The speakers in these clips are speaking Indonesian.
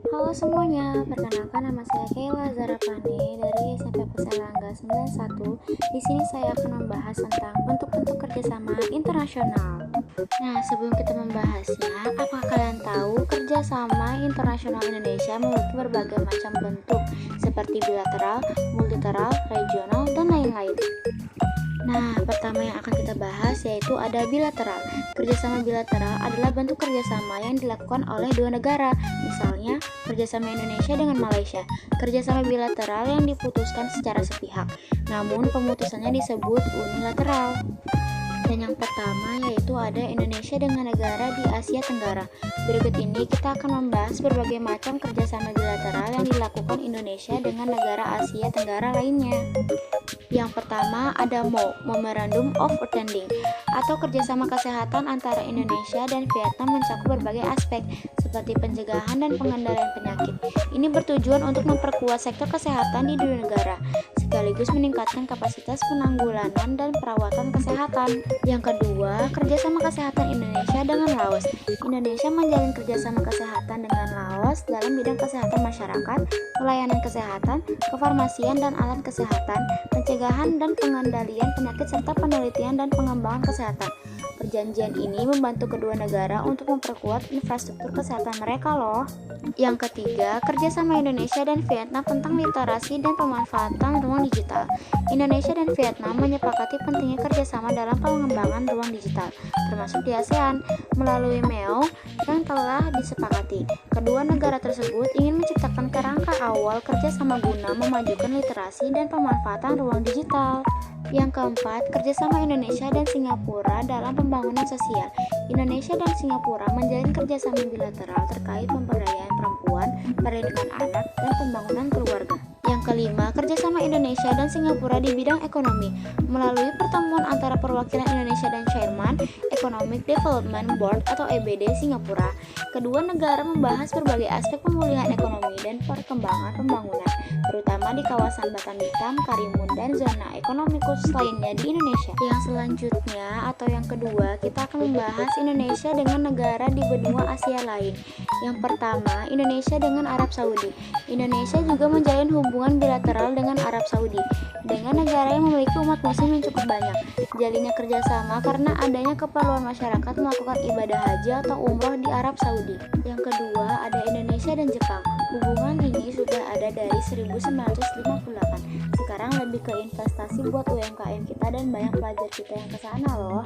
Halo semuanya, perkenalkan nama saya Kayla Zarapani dari SMP Perselangga 91. Di sini saya akan membahas tentang bentuk-bentuk kerjasama internasional. Nah, sebelum kita membahasnya, apakah kalian tahu kerjasama internasional Indonesia memiliki berbagai macam bentuk seperti bilateral, multilateral, regional, dan lain-lain? Nah, pertama yang akan kita bahas yaitu ada bilateral. Kerjasama bilateral adalah bentuk kerjasama yang dilakukan oleh dua negara, misalnya kerjasama Indonesia dengan Malaysia. Kerjasama bilateral yang diputuskan secara sepihak, namun pemutusannya disebut unilateral. Dan yang pertama yaitu ada Indonesia dengan negara di Asia Tenggara. Berikut ini kita akan membahas berbagai macam kerjasama bilateral yang dilakukan Indonesia dengan negara Asia Tenggara lainnya. Yang pertama ada MOU, Memorandum of Understanding, atau kerjasama kesehatan antara Indonesia dan Vietnam mencakup berbagai aspek seperti pencegahan dan pengendalian penyakit. Ini bertujuan untuk memperkuat sektor kesehatan di dua negara, sekaligus meningkatkan kapasitas penanggulangan dan perawatan kesehatan. Yang kedua, kerjasama kesehatan Indonesia dengan Laos. Indonesia menjalin kerjasama kesehatan dengan Laos dalam bidang kesehatan masyarakat, pelayanan kesehatan, kefarmasian dan alat kesehatan, pencegahan dan pengendalian penyakit serta penelitian dan pengembangan kesehatan. Perjanjian ini membantu kedua negara untuk memperkuat infrastruktur kesehatan mereka loh. Yang ketiga, kerjasama Indonesia dan Vietnam tentang literasi dan pemanfaatan ruang digital. Indonesia dan Vietnam menyepakati pentingnya kerjasama dalam pengembangan ruang digital, termasuk di ASEAN, melalui MEO yang telah disepakati. Kedua negara tersebut ingin menciptakan kerangka awal kerjasama guna memajukan literasi dan pemanfaatan ruang digital. Yang keempat, kerjasama Indonesia dan Singapura dalam pembangunan sosial. Indonesia dan Singapura menjalin kerjasama bilateral terkait pemberdayaan perempuan, perlindungan anak, dan pembangunan keluarga. Yang kelima, kerjasama Indonesia dan Singapura di bidang ekonomi. Melalui pertemuan antara perwakilan Indonesia dan Chairman Economic Development Board atau EBD Singapura, kedua negara membahas berbagai aspek pemulihan ekonomi dan perkembangan pembangunan, terutama di kawasan Batam Hitam, Karimun, dan zona ekonomi khusus lainnya di Indonesia. Yang selanjutnya atau yang kedua, kita akan membahas Indonesia dengan negara di benua Asia lain. Yang pertama, Indonesia dengan Arab Saudi. Indonesia juga menjalin hubungan bilateral dengan Arab Saudi, dengan negara yang memiliki umat muslim yang cukup banyak. Jalinnya kerjasama karena adanya keperluan masyarakat melakukan ibadah haji atau umroh di Arab Saudi. Yang kedua, ada Indonesia dan Jepang. Hubungan ini sudah ada dari 1958. Sekarang lebih ke investasi buat UMKM kita dan banyak pelajar kita yang kesana loh.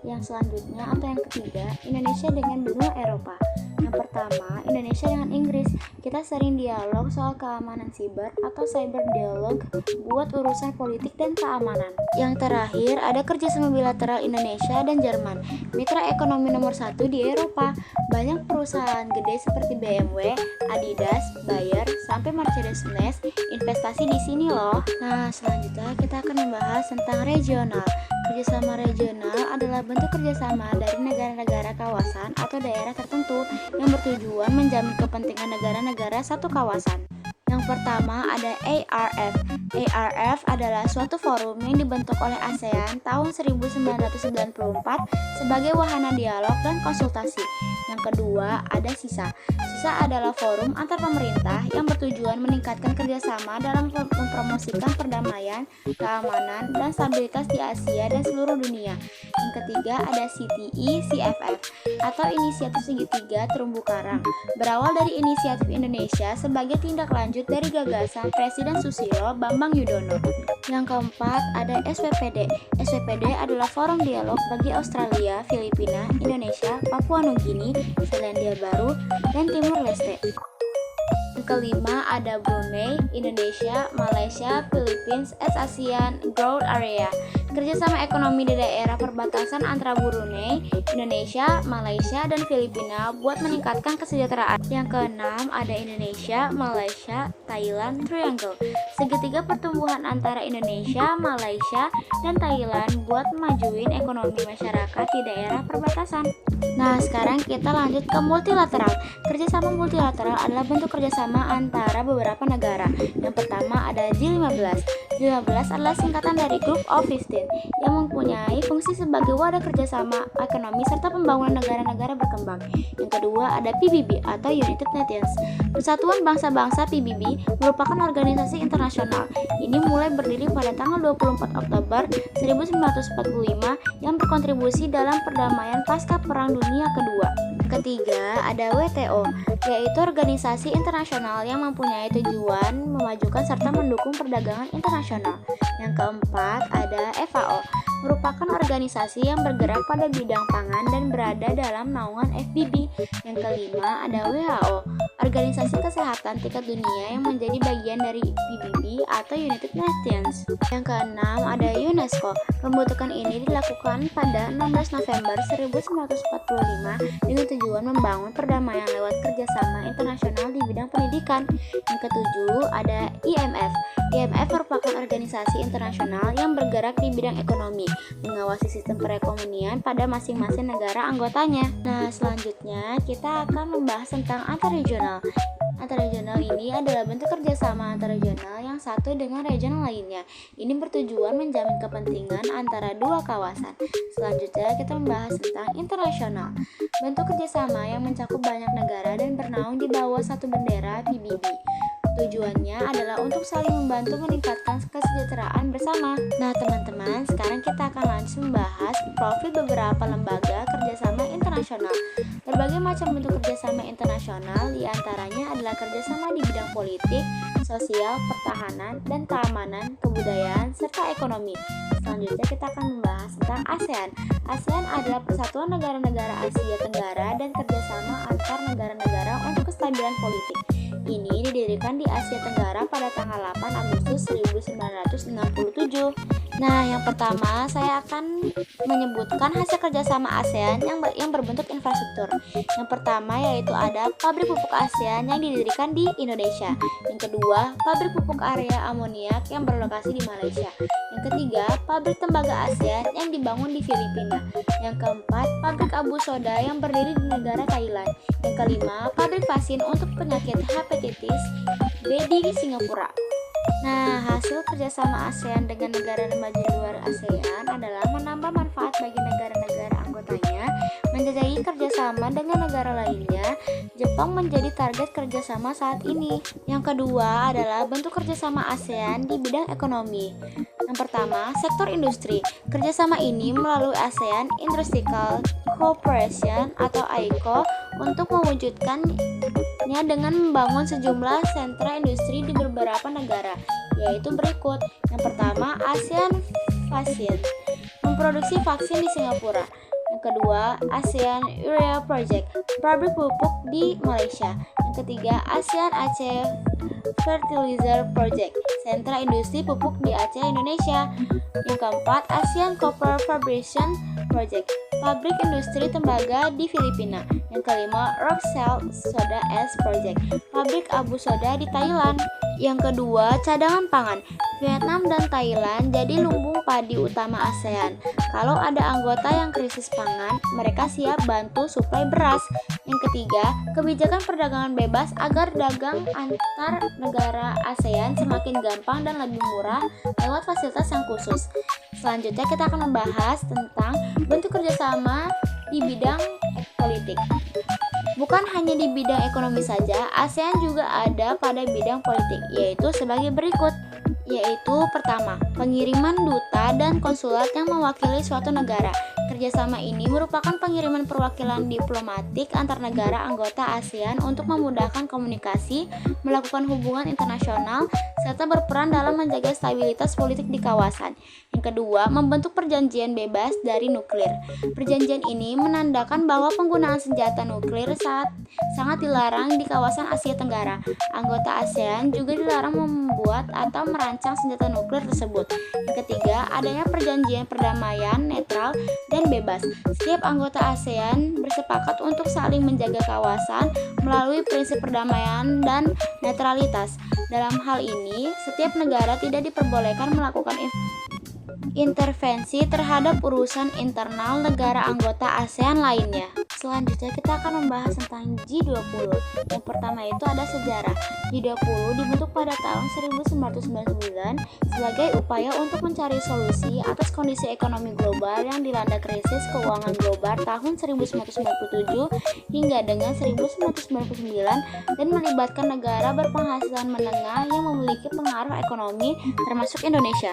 Yang selanjutnya atau yang ketiga, Indonesia dengan benua Eropa. Yang pertama, Indonesia dengan Inggris. Kita sering dialog soal keamanan siber atau cyber dialog buat urusan politik dan keamanan. Yang terakhir, ada kerjasama bilateral Indonesia dan Jerman, mitra ekonomi nomor 1 di Eropa. Banyak perusahaan gede seperti BMW, Adidas, Bayer, sampai Mercedes-Benz investasi di sini loh. Nah, selanjutnya kita akan membahas tentang regional. Kerjasama regional adalah bentuk kerjasama dari negara-negara kawasan atau daerah tertentu yang bertujuan menjamin kepentingan negara-negara satu kawasan. Yang pertama ada ARF. ARF adalah suatu forum yang dibentuk oleh ASEAN tahun 1994 sebagai wahana dialog dan konsultasi. Yang kedua ada SISA. SISA adalah forum antar pemerintah yang bertujuan meningkatkan kerjasama dalam mempromosikan perdamaian, keamanan, dan stabilitas di Asia dan seluruh dunia. Yang ketiga ada CTE-CFF atau Inisiatif Segitiga Terumbu Karang. Berawal dari inisiatif Indonesia sebagai tindak lanjut dari gagasan Presiden Susilo Bambang Yudhoyono. Yang keempat ada SWPD. SWPD adalah forum dialog bagi Australia, Filipina, Indonesia, Papua Nugini, Selandia Baru, dan Timur Leste. Yang kelima ada Brunei, Indonesia, Malaysia, Philippines, ASEAN Growth Area. Kerjasama ekonomi di daerah perbatasan antara Brunei, Indonesia, Malaysia, dan Filipina buat meningkatkan kesejahteraan. Yang keenam ada Indonesia, Malaysia, Thailand Triangle. Segitiga pertumbuhan antara Indonesia, Malaysia, dan Thailand buat memajuin ekonomi masyarakat di daerah perbatasan. Nah, sekarang kita lanjut ke multilateral. Kerjasama multilateral adalah bentuk kerjasama antara beberapa negara. Yang pertama ada G15. G15 adalah singkatan dari Group of 15. lain yang mempunyai fungsi sebagai wadah kerjasama ekonomi serta pembangunan negara-negara berkembang. Yang kedua ada PBB atau United Nations. Persatuan Bangsa-Bangsa PBB merupakan organisasi internasional. Ini mulai berdiri pada tanggal 24 Oktober 1945 yang berkontribusi dalam perdamaian pasca Perang Dunia Kedua. Ketiga, ada WTO, yaitu organisasi internasional yang mempunyai tujuan memajukan serta mendukung perdagangan internasional. Yang keempat, ada FAO, merupakan organisasi yang bergerak pada bidang pangan dan berada dalam naungan FBB. Yang kelima, ada WHO, organisasi kesehatan tingkat dunia yang menjadi bagian dari PBB atau United Nations. Yang keenam, ada UNESCO. Pembentukan ini dilakukan pada 16 November 1945 dengan tujuan membangun perdamaian lewat kerjasama internasional di bidang pendidikan. Yang ketujuh, ada IMF. IMF merupakan organisasi internasional yang bergerak di bidang ekonomi, mengawasi sistem perekonomian pada masing-masing negara anggotanya. Nah, selanjutnya kita akan membahas tentang antarregional. Antarregional ini adalah bentuk kerjasama antarregional yang satu dengan regional lainnya. Ini bertujuan menjamin kepentingan antara dua kawasan. Selanjutnya kita membahas tentang internasional. Bentuk kerjasama yang mencakup banyak negara dan bernaung di bawah satu bendera PBB. Tujuannya adalah untuk saling membantu meningkatkan kesejahteraan bersama. Nah teman-teman, sekarang kita akan langsung membahas profil beberapa lembaga kerjasama internasional. Berbagai macam bentuk kerjasama internasional diantaranya adalah kerjasama di bidang politik, sosial, pertahanan, dan keamanan, kebudayaan, serta ekonomi. Selanjutnya kita akan membahas tentang ASEAN. ASEAN adalah persatuan negara-negara Asia Tenggara dan kerjasama antar negara-negara untuk kestabilan politik. Ini didirikan di Asia Tenggara pada tanggal 8 Agustus 1967. Nah, yang pertama saya akan menyebutkan hasil kerjasama ASEAN yang berbentuk infrastruktur. Yang pertama yaitu ada pabrik pupuk ASEAN yang didirikan di Indonesia. Yang kedua, pabrik pupuk area amoniak yang berlokasi di Malaysia. Yang ketiga, pabrik tembaga ASEAN yang dibangun di Filipina. Yang keempat, pabrik abu soda yang berdiri di negara Thailand. Yang kelima, pabrik vaksin untuk penyakit hepatitis B di Singapura. Nah, hasil kerjasama ASEAN dengan negara maju luar ASEAN adalah menambah manfaat bagi negara-negara anggotanya, menjajaki kerjasama dengan negara lainnya. Jepang menjadi target kerjasama saat ini. Yang kedua adalah bentuk kerjasama ASEAN di bidang ekonomi. Yang pertama, sektor industri. Kerjasama ini melalui ASEAN Industrial Cooperation atau AICO untuk mewujudkannya dengan membangun sejumlah sentra industri di beberapa negara, yaitu berikut. Yang pertama, ASEAN Vaksin, memproduksi vaksin di Singapura. Yang kedua, ASEAN Urea Project, pabrik pupuk di Malaysia. Yang ketiga, ASEAN Aceh Fertilizer Project, sentra industri pupuk di Aceh, Indonesia. Yang keempat, ASEAN Copper Fabrication Project, pabrik industri tembaga di Filipina. Yang kelima, Rockcell Soda Ash Project, pabrik abu soda di Thailand. Yang kedua, cadangan pangan. Vietnam dan Thailand jadi lumbung padi utama ASEAN. Kalau ada anggota yang krisis pangan, mereka siap bantu suplai beras. Yang ketiga, kebijakan perdagangan bebas agar dagang antar negara ASEAN semakin gampang dan lebih murah lewat fasilitas yang khusus. Selanjutnya kita akan membahas tentang bentuk kerjasama di bidang politik. Bukan hanya di bidang ekonomi saja, ASEAN juga ada pada bidang politik, yaitu sebagai berikut. Yaitu pertama, pengiriman duta dan konsulat yang mewakili suatu negara. Kerjasama ini merupakan pengiriman perwakilan diplomatik antar negara anggota ASEAN untuk memudahkan komunikasi, melakukan hubungan internasional, serta berperan dalam menjaga stabilitas politik di kawasan. Yang kedua, membentuk perjanjian bebas dari nuklir. Perjanjian ini menandakan bahwa penggunaan senjata nuklir sangat dilarang di kawasan Asia Tenggara. Anggota ASEAN juga dilarang membuat atau merancang senjata nuklir tersebut. Yang ketiga, adanya perjanjian perdamaian netral dan bebas. Setiap anggota ASEAN bersepakat untuk saling menjaga kawasan melalui prinsip perdamaian dan netralitas. Dalam hal ini, setiap negara tidak diperbolehkan melakukan intervensi terhadap urusan internal negara anggota ASEAN lainnya. Selanjutnya kita akan membahas tentang G20. Yang pertama itu ada sejarah. G20 dibentuk pada tahun 1999 sebagai upaya untuk mencari solusi atas kondisi ekonomi global yang dilanda krisis keuangan global tahun 1997 hingga dengan 1999 dan melibatkan negara berpenghasilan menengah yang memiliki pengaruh ekonomi termasuk Indonesia.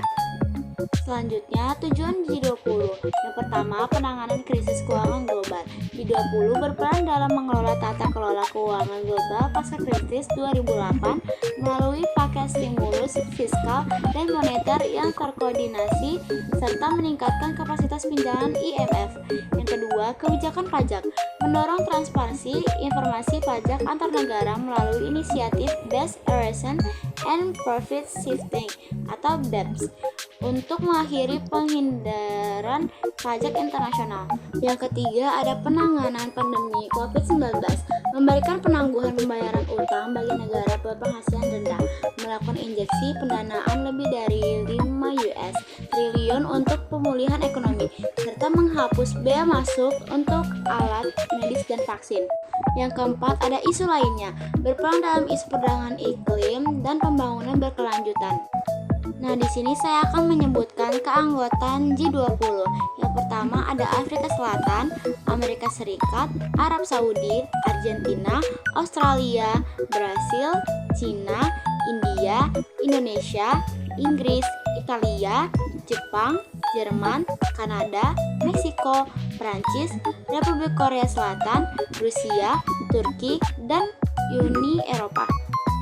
Selanjutnya, tujuan G20. Yang pertama, penanganan krisis keuangan global. G20 berperan dalam mengelola tata kelola keuangan global pasca krisis 2008 melalui paket stimulus fiskal dan moneter yang terkoordinasi serta meningkatkan kapasitas pinjaman IMF. Yang kedua, kebijakan pajak. Mendorong transparansi informasi pajak antar negara melalui inisiatif Best Erosion and Profit Shifting atau BEPS untuk mengakhiri penghindaran pajak internasional. Yang ketiga ada penanganan pandemi COVID-19, memberikan penangguhan pembayaran utang bagi negara berpenghasilan rendah, melakukan injeksi pendanaan lebih dari 5 US triliun untuk pemulihan ekonomi, serta menghapus bea masuk untuk alat medis dan vaksin. Yang keempat ada isu lainnya, berperan dalam isu perdagangan iklim dan pembangunan berkelanjutan. Nah, di sini saya akan menyebutkan keanggotaan G20. Yang pertama ada Afrika Selatan, Amerika Serikat, Arab Saudi, Argentina, Australia, Brasil, Cina, India, Indonesia, Inggris, Italia, Jepang, Jerman, Kanada, Meksiko, Prancis, Republik Korea Selatan, Rusia, Turki, dan Uni Eropa.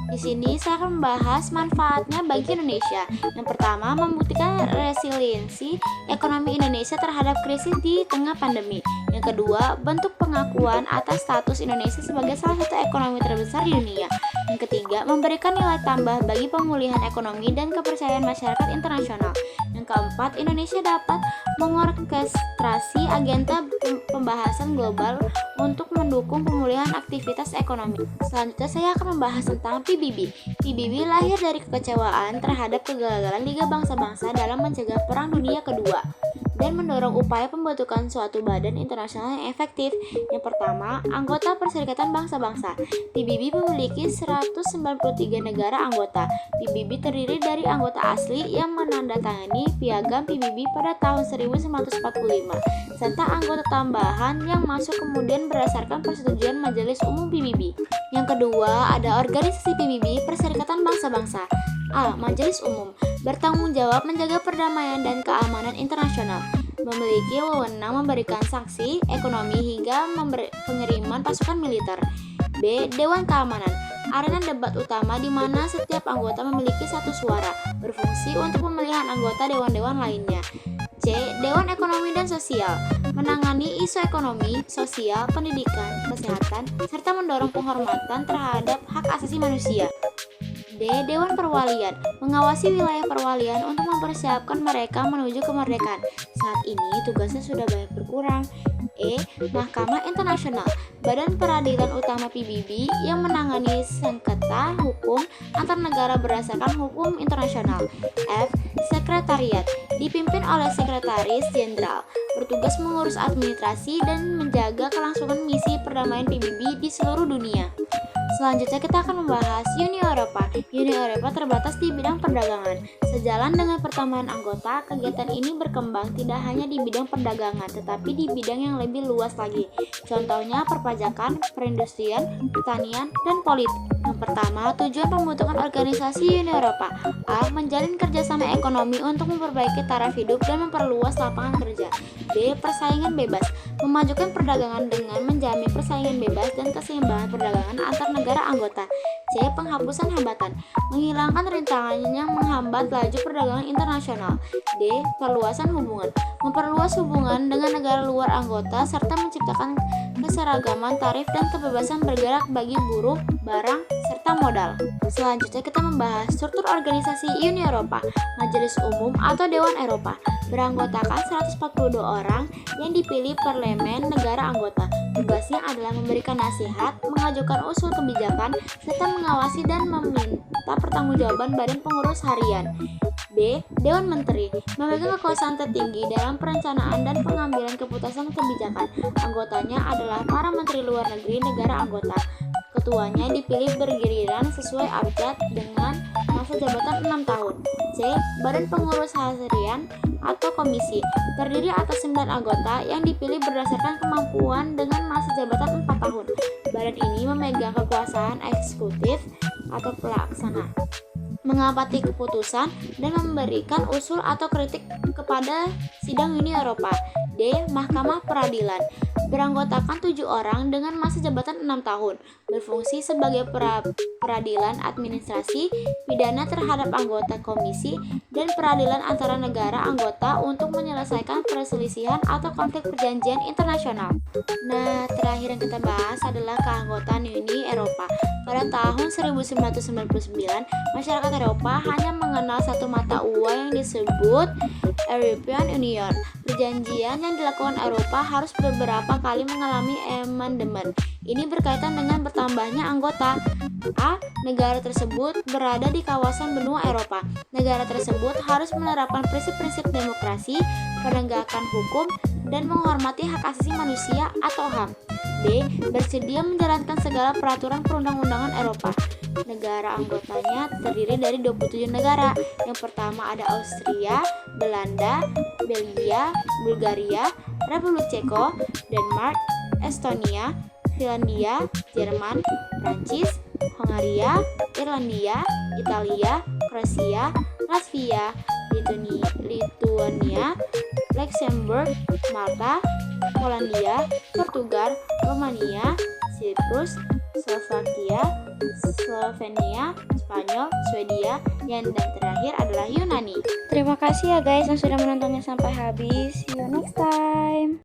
Di sini saya akan membahas manfaatnya bagi Indonesia. Yang pertama, membuktikan resiliensi ekonomi Indonesia terhadap krisis di tengah pandemi. Yang kedua, bentuk pengakuan atas status Indonesia sebagai salah satu ekonomi terbesar di dunia. Yang ketiga, memberikan nilai tambah bagi pemulihan ekonomi dan kepercayaan masyarakat internasional. Yang keempat, Indonesia dapat mengorkestrasi agenda pembahasan global untuk mendukung pemulihan aktivitas ekonomi. Selanjutnya saya akan membahas tentang PBB. PBB lahir dari kekecewaan terhadap kegagalan Liga Bangsa-Bangsa dalam mencegah Perang Dunia Kedua dan mendorong upaya pembentukan suatu badan internasional yang efektif. Yang pertama, anggota Perserikatan Bangsa-Bangsa. PBB memiliki 193 negara anggota. PBB terdiri dari anggota asli yang menandatangani piagam PBB pada tahun 1945, serta anggota tambahan yang masuk kemudian berdasarkan persetujuan Majelis Umum PBB. Yang kedua, ada organisasi PBB Perserikatan Bangsa-Bangsa. A. Majelis Umum bertanggung jawab menjaga perdamaian dan keamanan internasional, memiliki wewenang memberikan sanksi ekonomi hingga pengiriman pasukan militer. B. Dewan Keamanan, arena debat utama di mana setiap anggota memiliki satu suara, berfungsi untuk pemilihan anggota dewan-dewan lainnya. C. Dewan Ekonomi dan Sosial, menangani isu ekonomi, sosial, pendidikan, kesehatan, serta mendorong penghormatan terhadap hak asasi manusia. D. Dewan Perwalian, mengawasi wilayah perwalian untuk mempersiapkan mereka menuju kemerdekaan. Saat ini tugasnya sudah banyak berkurang. E. Mahkamah Internasional, badan peradilan utama PBB yang menangani sengketa hukum antar negara berdasarkan hukum internasional. F. Sekretariat, dipimpin oleh Sekretaris Jenderal, bertugas mengurus administrasi dan menjaga kelangsungan misi perdamaian PBB di seluruh dunia. Selanjutnya kita akan membahas Uni Eropa. Uni Eropa terbatas di bidang perdagangan. Sejalan dengan pertambahan anggota, kegiatan ini berkembang tidak hanya di bidang perdagangan, tetapi di bidang yang lebih luas lagi. Contohnya perpajakan, perindustrian, pertanian, dan politik. Yang pertama, tujuan pembentukan organisasi Uni Eropa. A. Menjalin kerjasama ekonomi untuk memperbaiki taraf hidup dan memperluas lapangan kerja. B. Persaingan bebas, memajukan perdagangan dengan menjamin persaingan bebas dan keseimbangan perdagangan antar negara anggota. C. Penghapusan hambatan, menghilangkan rintangan yang menghambat laju perdagangan internasional. D. Perluasan hubungan, memperluas hubungan dengan negara luar anggota serta menciptakan keseragaman tarif dan kebebasan bergerak bagi buruh, barang, serta modal. Selanjutnya kita membahas struktur organisasi Uni Eropa, Majelis Umum atau Dewan Eropa. Beranggotakan 142 orang yang dipilih parlemen negara anggota. Tugasnya adalah memberikan nasihat, mengajukan usul kebijakan, serta mengawasi dan meminta pertanggungjawaban badan pengurus harian. B. Dewan Menteri memegang kekuasaan tertinggi dalam perencanaan dan pengambilan keputusan kebijakan. Anggotanya adalah para menteri luar negeri negara anggota. Ketuanya dipilih bergiliran sesuai abjad dengan masa jabatan 6 tahun. C. Badan Pengurus Harian atau Komisi terdiri atas 9 anggota yang dipilih berdasarkan kemampuan dengan masa jabatan 4 tahun. Badan ini memegang kekuasaan eksekutif atau pelaksana, mengamati keputusan dan memberikan usul atau kritik kepada sidang Uni Eropa. D. Mahkamah Peradilan beranggotakan 7 orang dengan masa jabatan 6 tahun, berfungsi sebagai peradilan administrasi, pidana terhadap anggota komisi, dan peradilan antara negara anggota untuk menyelesaikan perselisihan atau konflik perjanjian internasional. Nah, terakhir yang kita bahas adalah keanggotaan Uni Eropa. Pada tahun 1999, masyarakat Eropa hanya mengenal satu mata uang yang disebut European Union. Perjanjian yang dilakukan Eropa harus beberapa kali mengalami amandemen. Ini berkaitan dengan bertambahnya anggota. A. Negara tersebut berada di kawasan benua Eropa. Negara tersebut harus menerapkan prinsip-prinsip demokrasi, penegakan hukum, dan menghormati hak asasi manusia atau HAM. B. Bersedia menjalankan segala peraturan perundang-undangan Eropa. Negara anggotanya terdiri dari 27 negara. Yang pertama ada Austria, Belanda, Belgia, Bulgaria, Republik Ceko, Denmark, Estonia, Finlandia, Jerman, Prancis, Hongaria, Irlandia, Italia, Kroasia, Latvia, Lituania, Luxembourg, Malta, Polandia, Portugal, Romania, Siprus, Slovakia, Slovenia, Spanyol, Swedia, dan terakhir adalah Yunani. Terima kasih ya guys yang sudah menontonnya sampai habis. See you next time.